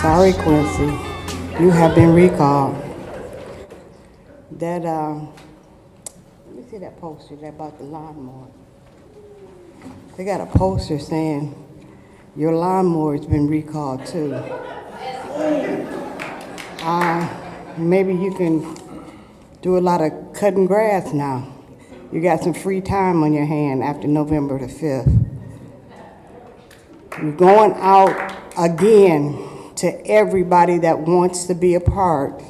Sorry, Quincy. You have been recalled. Let me see that poster about the lawnmower. They got a poster saying your lawnmower has been recalled too. Maybe you can do a lot of cutting grass now. You got some free time on your hand after November the 5th. You're going out again to everybody that wants to be a part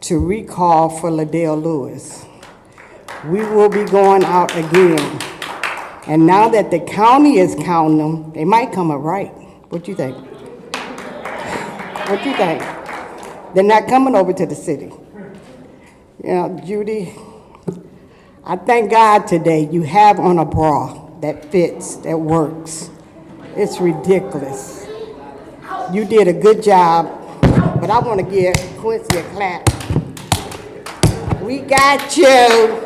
to recall for Liddell Lewis. We will be going out again. And now that the county is counting them, they might come up right. What you think? What you think? They're not coming over to the city. You know, Judy, I thank God today you have on a bra that fits, that works. It's ridiculous. You did a good job, but I want to give Quincy a clap. We got you,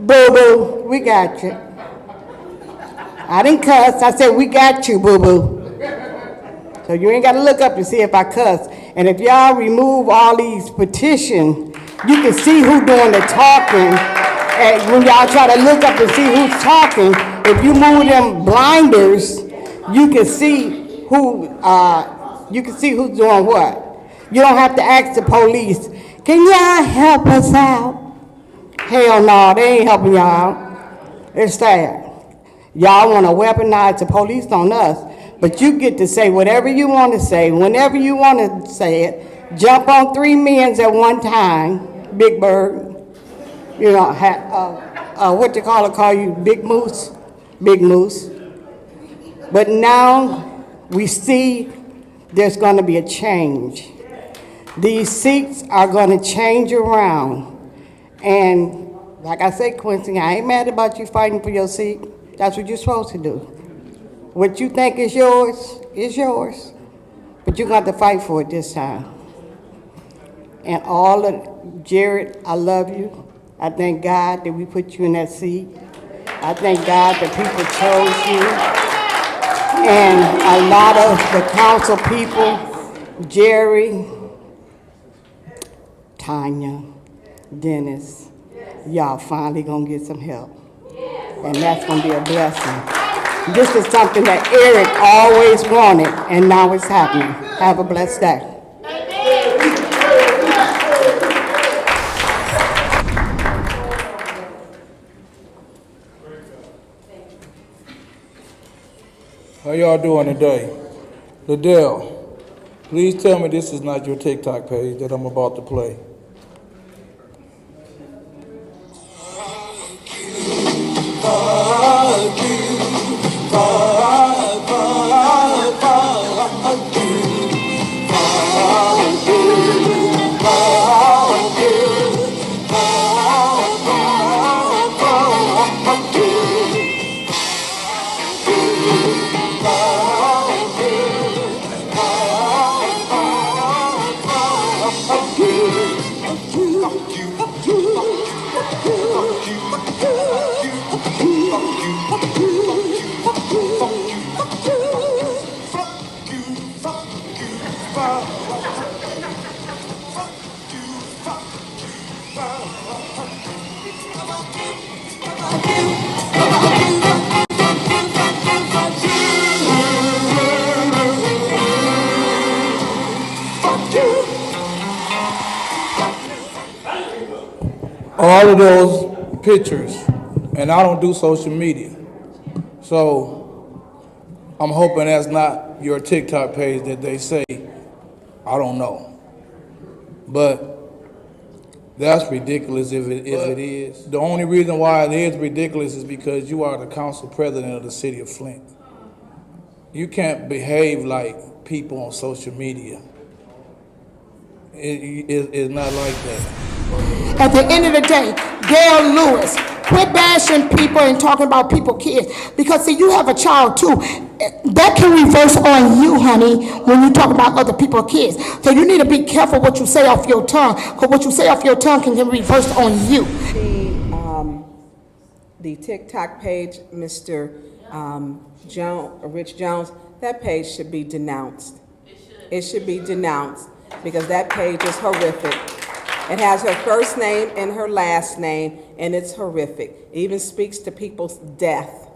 boo-boo, we got you. I didn't cuss, I said we got you, boo-boo. So you ain't got to look up to see if I cuss. And if y'all remove all these petitions, you can see who's doing the talking. And when y'all try to look up and see who's talking, if you move them blinders, you can see who who's doing what. You don't have to ask the police, can y'all help us out? Hell no, they ain't helping y'all out. It's sad. Y'all want to weaponize the police on us, but you get to say whatever you want to say, whenever you want to say it. Jump on 3 men at one time, Big Bird. You know, what you call you, Big Moose? Big Moose. But now we see there's going to be a change. These seats are going to change around. And like I said, Quincy, I ain't mad about you fighting for your seat. That's what you're supposed to do. What you think is yours. But you're going to have to fight for it this time. And all of Jared, I love you. I thank God that we put you in that seat. I thank God that people chose you. And a lot of the council people, Jerry, Tanya, Dennis, y'all finally gonna get some help. And that's gonna be a blessing. This is something that Eric always wanted, and now it's happening. Have a blessed day. How y'all doing today? Liddell, please tell me this is not your TikTok page that I'm about to play. All of those pictures, and I don't do social media, so I'm hoping that's not your TikTok page that they say. I don't know, but that's ridiculous if it is. The only reason why it is ridiculous is because you are the council president of the city of Flint. You can't behave like people on social media. It's not like that. At the end of the day, Gail Lewis, quit bashing people and talking about people's kids. Because, see, you have a child, too. That can reverse on you, honey, when you talk about other people's kids. So you need to be careful what you say off your tongue, because what you say off your tongue can reverse on you. The TikTok page, Mr. Rich Jones, that page should be denounced. it should be denounced because that page is horrific. It has her first name and her last name, and it's horrific. It even speaks to people's death.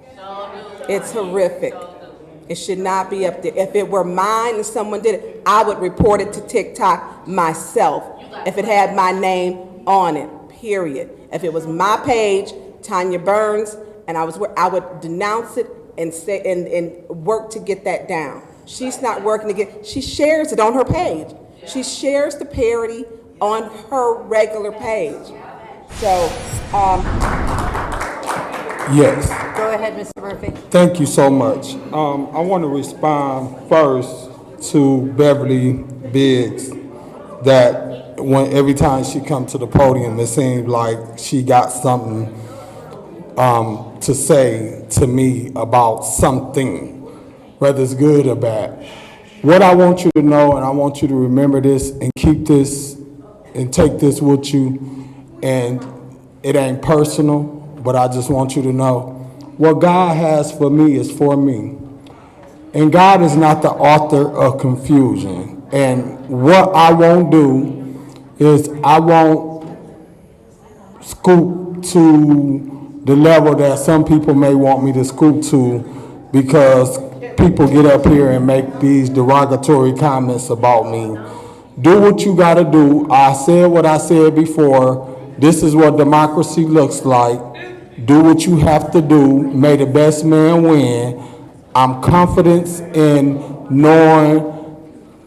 It's horrific. It should not be up there. If it were mine and someone did it, I would report it to TikTok myself if it had my name on it, period. If it was my page, Tanya Burns, and I would denounce it and say and work to get that down. She's not working to get, she shares it on her page. She shares the parody on her regular page. So, Yes. Go ahead, Mr. Murphy. Thank you so much. I want to respond first to Beverly Biggs that every time she comes to the podium, it seems like she got something to say to me about something, whether it's good or bad. What I want you to know, and I want you to remember this and keep this and take this with you, and it ain't personal, but I just want you to know what God has for me is for me. And God is not the author of confusion. And what I won't do is I won't scoop to the level that some people may want me to scoop to because people get up here and make these derogatory comments about me. Do what you gotta do. I said what I said before. This is what democracy looks like. Do what you have to do. May the best man win. I'm confident in knowing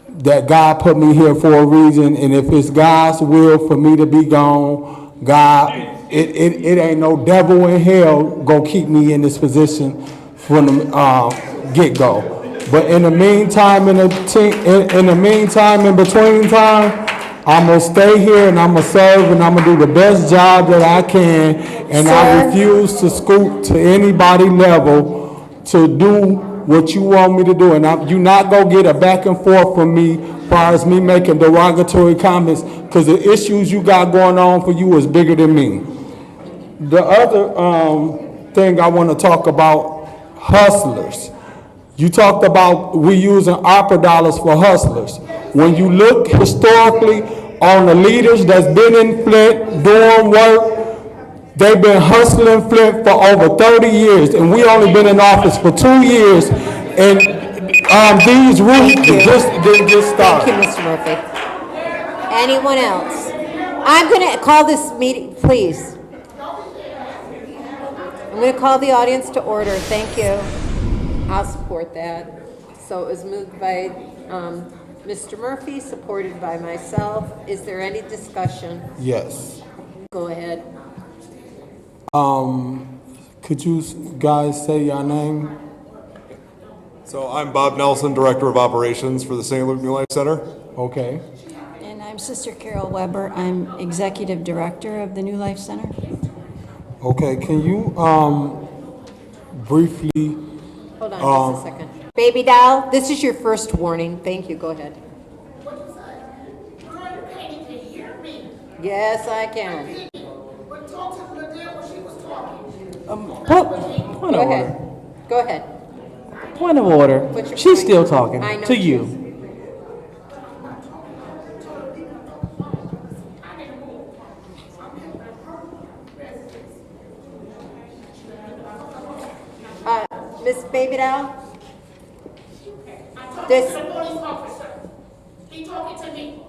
that God put me here for a reason, and if it's God's will for me to be gone, God, it ain't no devil in hell go keep me in this position from the get-go. But in the meantime, in between time, I'm gonna stay here and I'm gonna serve and I'm gonna do the best job that I can, and I refuse to scoop to anybody level to do what you want me to do, and you're not gonna get a back and forth from me as far as me making derogatory comments, because the issues you got going on for you is bigger than me. The other thing I want to talk about, hustlers. You talked about we using opera dollars for hustlers. When you look historically on the leaders that's been in Flint doing work, they've been hustling Flint for over 30 years, and we only been in office for 2 years, and these roofs just didn't get started. Thank you, Mr. Murphy. Anyone else? I'm going to call this meeting, please. I'm going to call the audience to order. Thank you. I'll support that. So it was moved by Mr. Murphy, supported by myself. Is there any discussion? Yes. Go ahead. Could you guys say your name? So I'm Bob Nelson, Director of Operations for the St. Luke New Life Center. Okay. And I'm Sister Carol Weber. I'm Executive Director of the New Life Center. Okay, can you briefly... Hold on just a second. Baby doll, this is your first warning. Thank you. Go ahead. Girl, you can't even hear me. Yes, I can. But talk to the damn when she was talking. Point Go of ahead. order. Go ahead. Point of order. What's your She's point? still talking I know to she you. is. Miss Baby doll? This. He talking to me.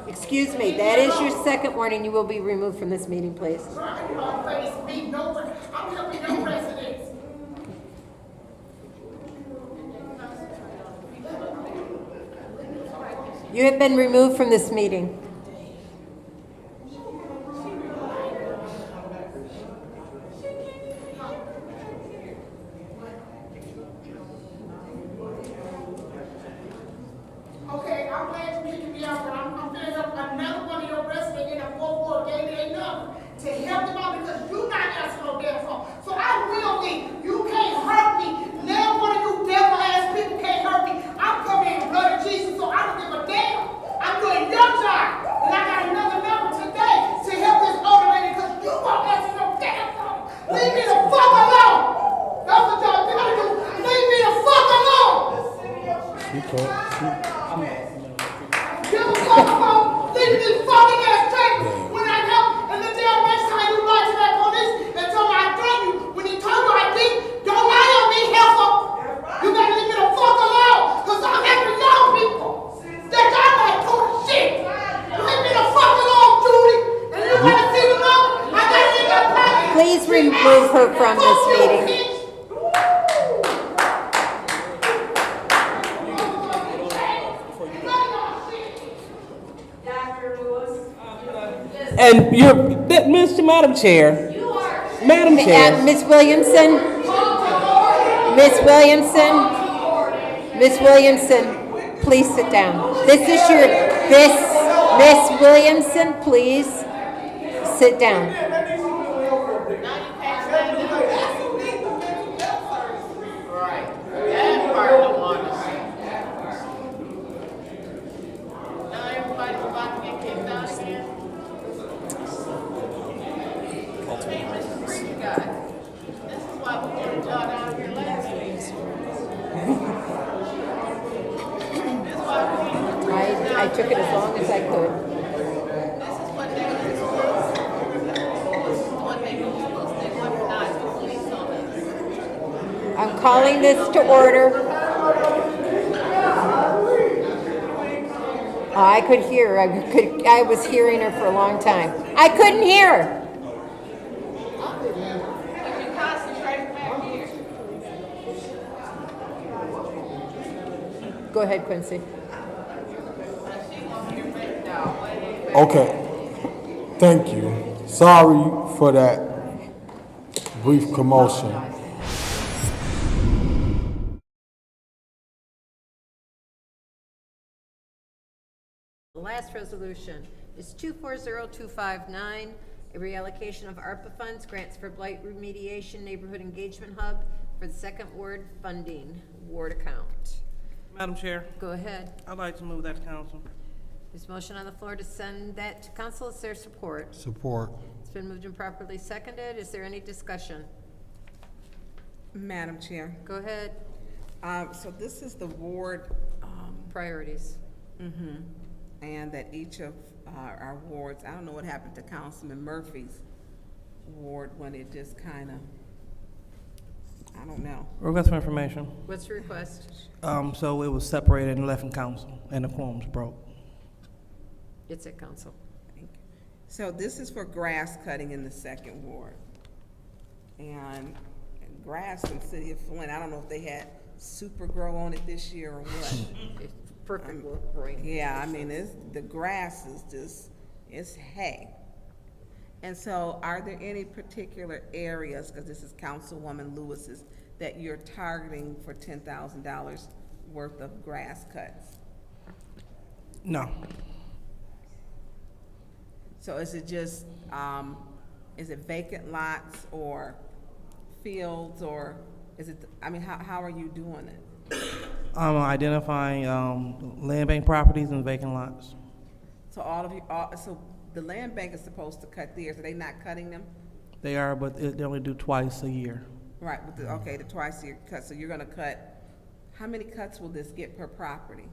Excuse me, that is your second warning. You will be removed from this meeting, please. I'm helping no residents. You have been removed from this meeting. Okay, I'm glad you kicking me out, but I'm filling up another one of your residents in a fourth ward gave me enough to help them out because you not answering no damn phone. So I will leave. You can't hurt me. Now one of you devil ass people can't hurt me. I'm coming in the blood of Jesus, so I don't give a damn. I'm doing your job. And I got another number today to help this older lady because you won't answer no damn phone. Leave me the fuck alone. That's what y'all gotta do. Leave me the fuck alone. Give a fuck about leaving this fucking ass table when I help, and the damn next time you lie to that police and tell me I threatened you, when you turn your ID, don't lie on me, heifer. You gotta leave me the fuck alone, cause I'm having young people that I'm like doing shit. Leave me the fuck alone, Judy. And you wanna see the number? I got it in your pocket. Please remove her from this Fuck you, meeting. bitch. And Madam Chair. Madam Chair. Miss Williamson? Miss Williamson? Miss Williamson, please sit down. Miss Williamson, please sit down. I took it as long as I could. I'm calling this to order. I could hear. I was hearing her for a long time. I couldn't hear her. Go ahead, Quincy. Okay, thank you. Sorry for that brief commotion. The last resolution is 240259, a reallocation of ARPA funds, grants for blight remediation, neighborhood engagement hub for the second ward funding ward account. Madam Chair, Go ahead. I'd like to move that to council. There's a motion on the floor to send that to council. Is there support? Support. It's been moved and properly seconded. Is there any discussion? Madam Chair, Go ahead. so this is the ward, Priorities. and that each of our wards, I don't know what happened to Councilman Murphy's ward when it just kind of, I don't know. Request for information. What's the request? So it was separated and left in council, and the quorum's broke. It's at council. So this is for grass cutting in the second ward. And grass in the city of Flint, I don't know if they had super grow on it this year or what. It's perfect work, right? Yeah, I mean, the grass is just, it's hay. And so are there any particular areas, because this is Councilwoman Lewis's, that you're targeting for $10,000 worth of grass cuts? No. So is it just, is it vacant lots or fields, or is it, I mean, how are you doing it? I'm identifying land bank properties and vacant lots. So so the land bank is supposed to cut theirs, are they not cutting them? They are, but they only do twice a year. Right, okay, the twice a year cut, so you're gonna cut, how many cuts will this get per property?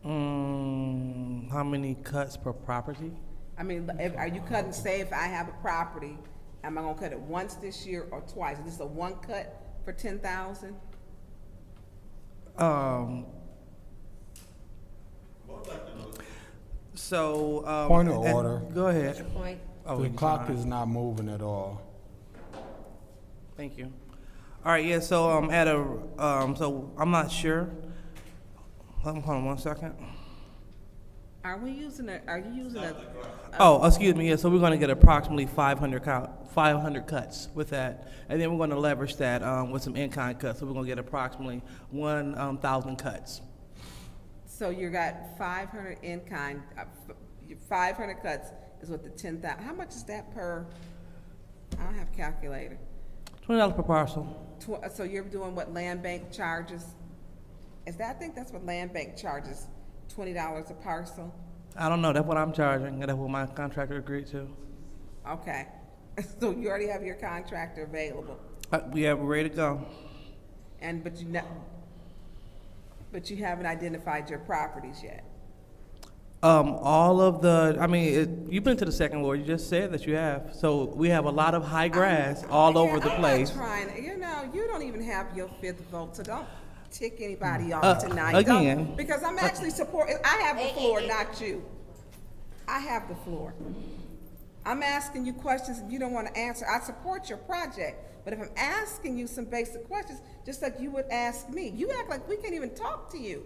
How many cuts per property? I mean, are you cutting, say if I have a property, am I gonna cut it once this year or twice? Is this a one cut for 10,000? Point of order. Go ahead. Point. Oh, The he's clock fine. is not moving at all. Thank you. All right, yeah, so so I'm not sure. Hold on 1 second. Are you using a, Oh, excuse me, yeah, so we're gonna get approximately 500 cuts with that. And then we're gonna leverage that, with some in-kind cuts, so we're gonna get approximately 1,000 cuts. so you got 500 in-kind, 500 cuts is what the 10,000, how much is that per, I don't have a calculator. $20 per parcel. So you're doing what land bank charges? I think that's what land bank charges, $20 a parcel? I don't know, that's what I'm charging, and that's what my contractor agreed to. Okay, so you already have your contractor available, We're ready to go. but you know, But you haven't identified your properties yet. All of the, I mean, you've been to the second ward, you just said that you have. So we have a lot of high grass all over the place. I'm not trying, you don't even have your fifth vote, so don't tick anybody off tonight. Again. Don't, because I'm actually supporting, I have the floor, not you. I have the floor. I'm asking you questions and you don't want to answer. I support your project, but if I'm asking you some basic questions, just like you would ask me, you act like we can't even talk to you.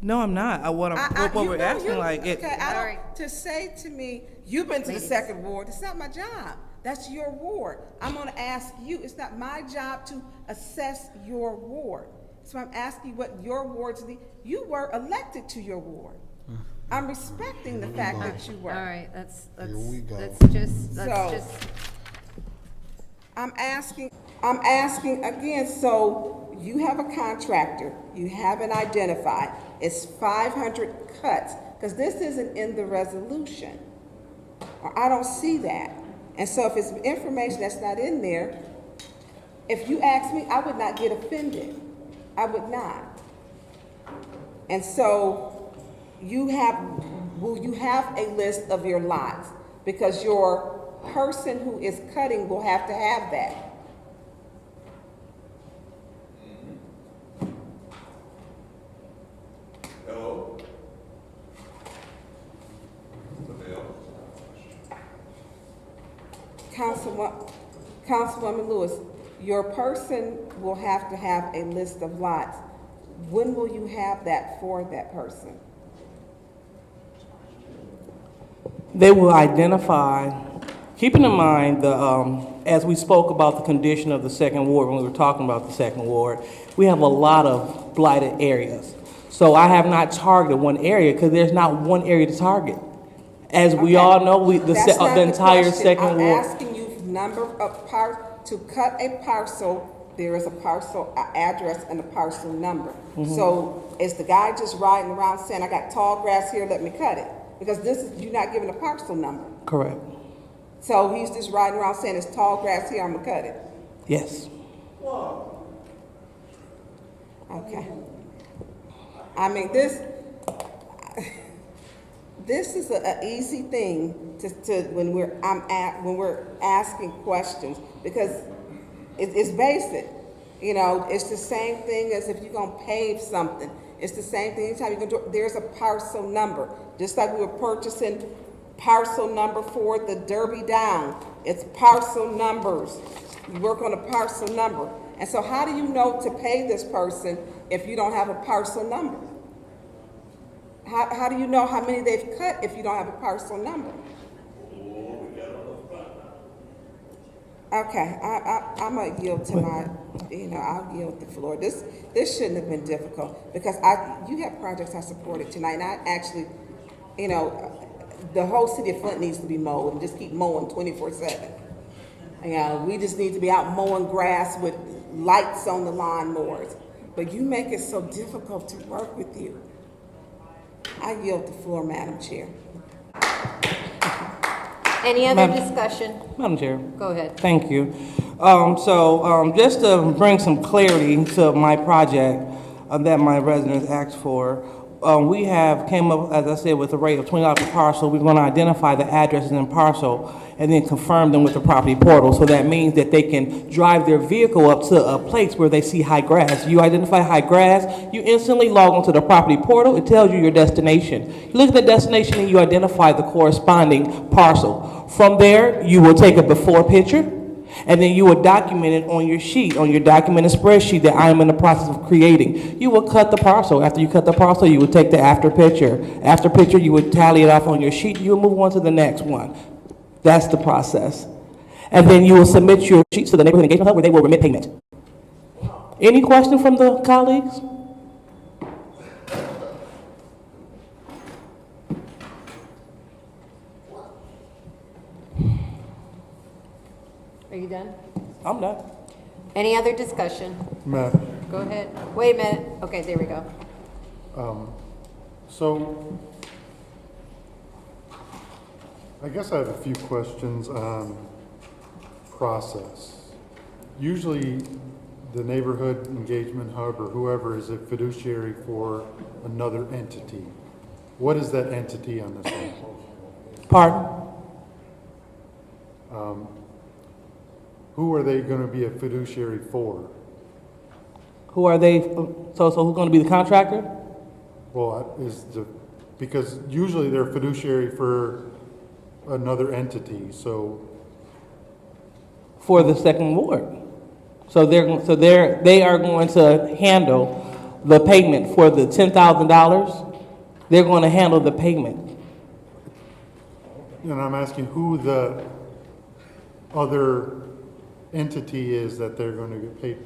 No, I'm not. What we're asking, like, it. Okay, to say to me, you've been to the second ward, it's not my job. That's your ward. I'm gonna ask you, it's not my job to assess your ward. So I'm asking you what your wards need. You were elected to your ward. I'm respecting the fact that you were. All right, let's So- just, I'm asking again, so you have a contractor, you haven't identified, it's 500 cuts, because this isn't in the resolution. Or I don't see that. And so if it's information that's not in there, if you ask me, I would not get offended. I would not. And so will you have a list of your lots? Because your person who is cutting will have to have that. Hello? Councilwoman Lewis, your person will have to have a list of lots. When will you have that for that person? They will identify, keeping in mind as we spoke about the condition of the second ward, when we were talking about the second ward, we have a lot of blighted areas. So I have not targeted one area because there's not one area to target. As we all know, That's not the entire question. second ward. I'm asking you number of to cut a parcel. There is a parcel address and a parcel number. So is the guy just riding around saying, I got tall grass here, let me cut it? Because you're not giving a parcel number. Correct. So he's just riding around saying, it's tall grass here, I'm gonna cut it. Yes. Okay. I mean, this is an easy thing to when we're asking questions, because it's basic. It's the same thing as if you're gonna pave something. It's the same thing anytime you're gonna do. There's a parcel number, just like we were purchasing parcel number for the Derby Down. It's parcel numbers. You work on a parcel number. And so how do you know to pay this person if you don't have a parcel number? How do you know how many they've cut if you don't have a parcel number? Okay, I'm gonna yield to I'll yield the floor. This shouldn't have been difficult, because you have projects I supported tonight, and I actually, the whole city of Flint needs to be mowed, and just keep mowing 24/7. We just need to be out mowing grass with lights on the lawnmowers. But you make it so difficult to work with you. I yield the floor, Madam Chair. any other discussion? Madam Chair. Go ahead. Thank you. Just to bring some clarity to my project that my residents asked for, we have came up, as I said, with a rate of $20 per parcel. We're going to identify the addresses in parcel and then confirm them with the property portal. So that means that they can drive their vehicle up to a place where they see high grass. You identify high grass, you instantly log onto the property portal. It tells you your destination. You look at the destination and you identify the corresponding parcel. From there, you will take a before picture, and then you will document it on your sheet, on your documented spreadsheet that I am in the process of creating. You will cut the parcel. After you cut the parcel, you will take the after picture. After picture, you would tally it off on your sheet. You will move on to the next one. That's the process. And then you will submit your sheets to the Neighborhood Engagement Hub where they will remit payment. Any question from the colleagues? Are you done? I'm done. Any other discussion? Madam, Go ahead. Wait a minute. Okay, there we go. So, I guess I have a few questions on process. Usually, the neighborhood engagement hub or whoever is a fiduciary for another entity. What is that entity on this one? Pardon? Who are they going to be a fiduciary for? Who are they? So who's going to be the contractor? Well, because usually they're fiduciary for another entity, so For the second ward. So they are going to handle the payment for the $10,000. They're going to handle the payment. and I'm asking who the other entity is that they're going to get paid.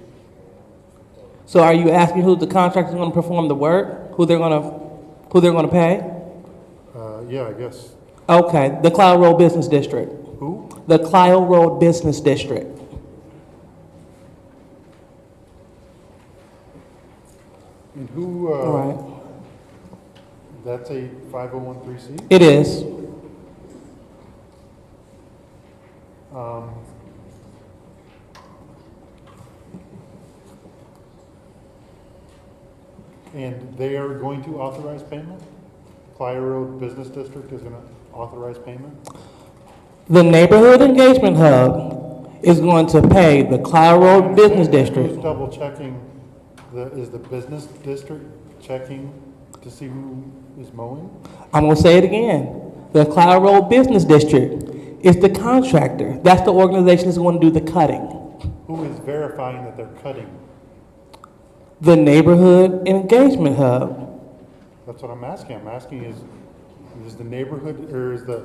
So are you asking who the contractor is going to perform the work? Who they're going to pay? Yeah, I guess. Okay, the Clio Road Business District. Who? The Clio Road Business District. And who, All right. that's a 501(c)(3)? It is. And they are going to authorize payment? Clio Road Business District is going to authorize payment? The Neighborhood Engagement Hub is going to pay the Clio Road Business District. Who's double checking, is the business district checking to see who is mowing? I'm going to say it again. The Clio Road Business District is the contractor. That's the organization that's going to do the cutting. Who is verifying that they're cutting? The Neighborhood Engagement Hub. That's what I'm asking. I'm asking is the neighborhood, or is the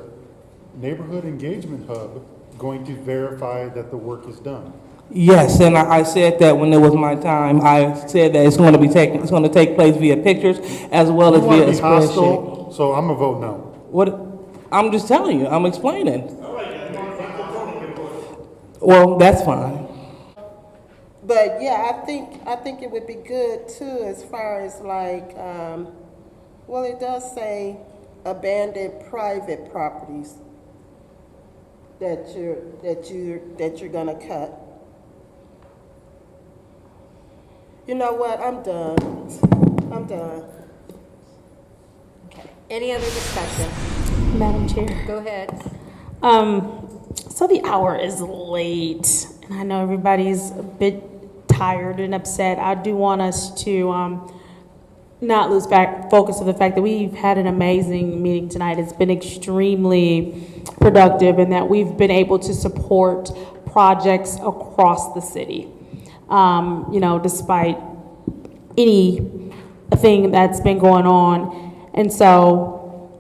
neighborhood engagement hub going to verify that the work is done? Yes, and I said that when it was my time. I said that it's going to take place via pictures as well as You want via to a be spreadsheet. hostile, so I'm gonna vote no. What? I'm just telling you. I'm explaining. Well, that's fine. But yeah, I think it would be good too, as far as like, well, it does say abandoned private properties that you're gonna cut. You know what? I'm done. I'm done. Okay. Any other discussion? Madam Chair. Go ahead. So the hour is late, and I know everybody's a bit tired and upset. I do want us to not lose focus of the fact that we've had an amazing meeting tonight. It's been extremely productive, and that we've been able to support projects across the city. You know, despite anything that's been going on. And so,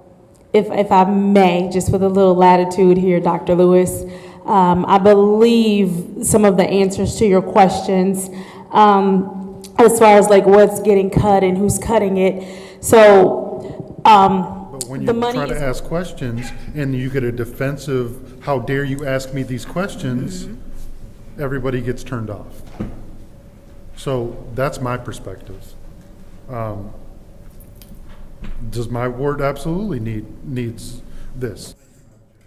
if I may, just with a little latitude here, Dr. Lewis, I believe some of the answers to your questions, as far as like what's getting cut and who's cutting it. So, But when you the money try to is- ask questions and you get a defensive, how dare you ask me these questions, everybody gets turned off. So that's my perspective. Does my ward absolutely needs this?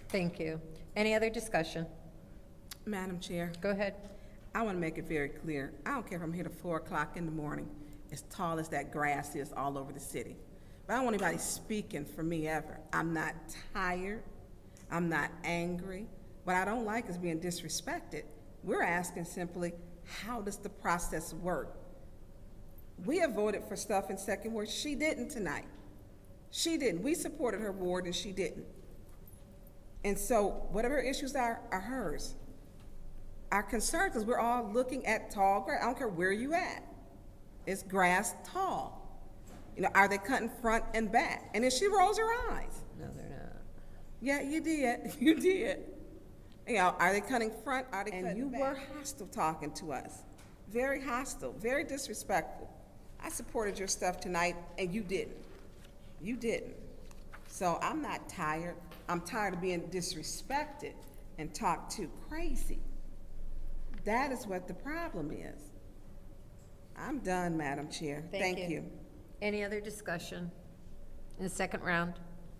Thank you. Any other discussion? Madam Chair, Go ahead. I want to make it very clear. I don't care if I'm here to 4 o'clock in the morning, as tall as that grass is all over the city. But I don't want anybody speaking for me ever. I'm not tired. I'm not angry. What I don't like is being disrespected. We're asking simply, how does the process work? We have voted for stuff in second ward. She didn't tonight. She didn't. We supported her ward and she didn't. And so whatever her issues are hers. Our concern is we're all looking at tall grass. I don't care where you at. It's grass tall. You know, are they cutting front and back? And then she rolls her eyes. No, they're not. Yeah, you did. You did. You know, are they cutting front? Are they cutting back? And you were hostile talking to us. Very hostile, very disrespectful. I supported your stuff tonight and you didn't. You didn't. So I'm not tired. I'm tired of being disrespected and talked to crazy. That is what the problem is. I'm done, Madam Chair. Thank you. Any other discussion? In the second round,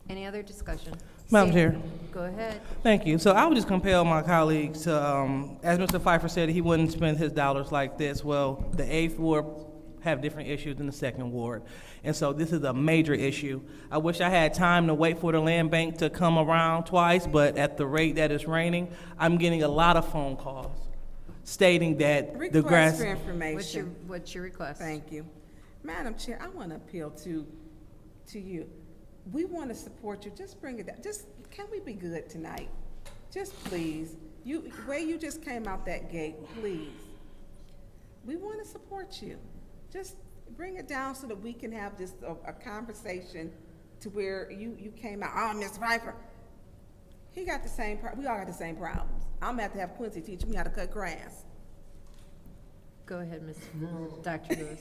any other discussion? Madam Chair. Go ahead. Thank you. So I would just compel my colleagues to, as Mr. Pfeiffer said, he wouldn't spend his dollars like this. Well, the 8th Ward have different issues than the 2nd Ward. And so this is a major issue. I wish I had time to wait for the land bank to come around twice, but at the rate that it's raining, I'm getting a lot of phone calls stating that the grass. Request for information. What's your request? Thank you. Madam Chair, I want to appeal to you. We want to support you. Just bring it down. Can we be good tonight? Just please. Where you just came out that gate, please. We want to support you. Just bring it down so that we can have just a conversation to where you came out. Oh, Mr. Pfeiffer, he got the same, we all got the same problems. I'm gonna have to have Quincy teach me how to cut grass. Go ahead, Dr. Lewis.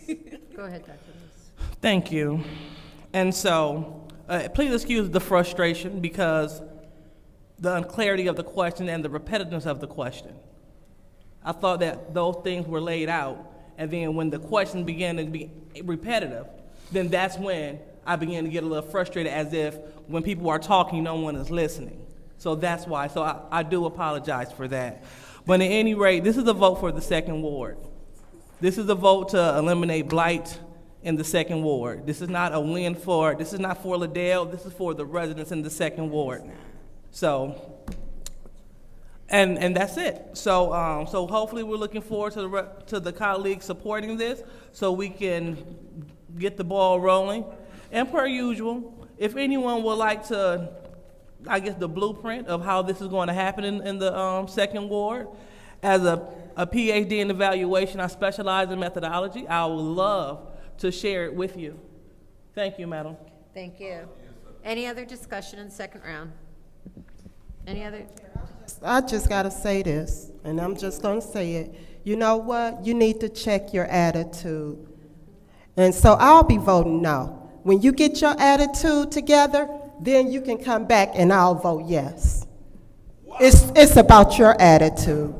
Go ahead, Dr. Lewis. Thank you. And so, please excuse the frustration because the unclarity of the question and the repetitiveness of the question. I thought that those things were laid out, and then when the question began to be repetitive, then that's when I began to get a little frustrated, as if when people are talking, no one is listening. So that's why. So I do apologize for that. But at any rate, this is a vote for the 2nd Ward. This is a vote to eliminate blight in the 2nd Ward. This is not a win this is not for Liddell, this is for the residents in the 2nd Ward. So, and that's it. So, so hopefully we're looking forward to the colleagues supporting this so we can get the ball rolling. And per usual, if anyone would like to, I guess, the blueprint of how this is going to happen in the 2nd Ward, as a PhD in evaluation, I specialize in methodology. I would love to share it with you. Thank you, Madam. Thank you. Any other discussion in the 2nd round? Any other? I just got to say this, and I'm just going to say it. You know what? You need to check your attitude. And so I'll be voting no. When you get your attitude together, then you can come back and I'll vote yes. It's about your attitude.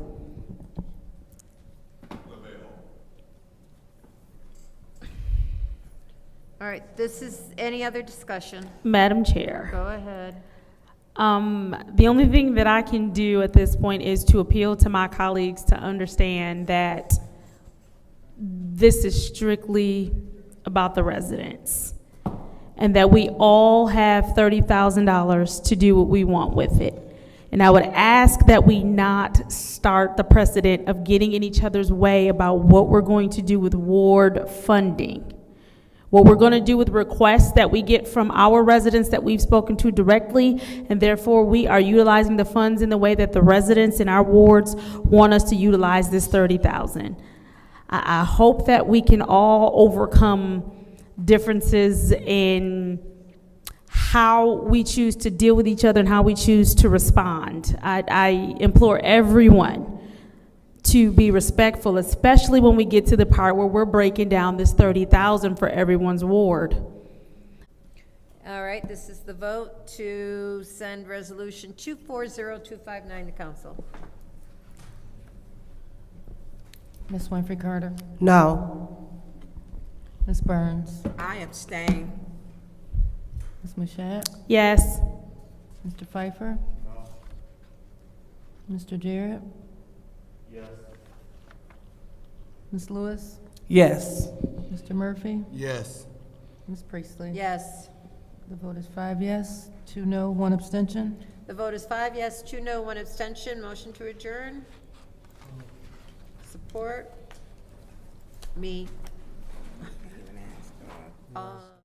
All right, this is, any other discussion? Madam Chair. Go ahead. The only thing that I can do at this point is to appeal to my colleagues to understand that this is strictly about the residents, and that we all have $30,000 to do what we want with it. And I would ask that we not start the precedent of getting in each other's way about what we're going to do with ward funding. What we're going to do with requests that we get from our residents that we've spoken to directly, and therefore we are utilizing the funds in the way that the residents in our wards want us to utilize this $30,000. I hope that we can all overcome differences in how we choose to deal with each other and how we choose to respond. I implore everyone to be respectful, especially when we get to the part where we're breaking down this $30,000 for everyone's ward. All right, this is the vote to send resolution 240259 to council. Ms. Winfrey Carter? No. Ms. Burns? I abstain. Ms. Mashat? Yes. Mr. Pfeiffer? Mr. Jarrett? Yes. Ms. Lewis? Yes. Mr. Murphy? Yes. Ms. Priestley? Yes. The vote is 5 yes, 2 no, 1 abstention. The vote is 5 yes, 2 no, 1 abstention. Motion to adjourn. Support. Me.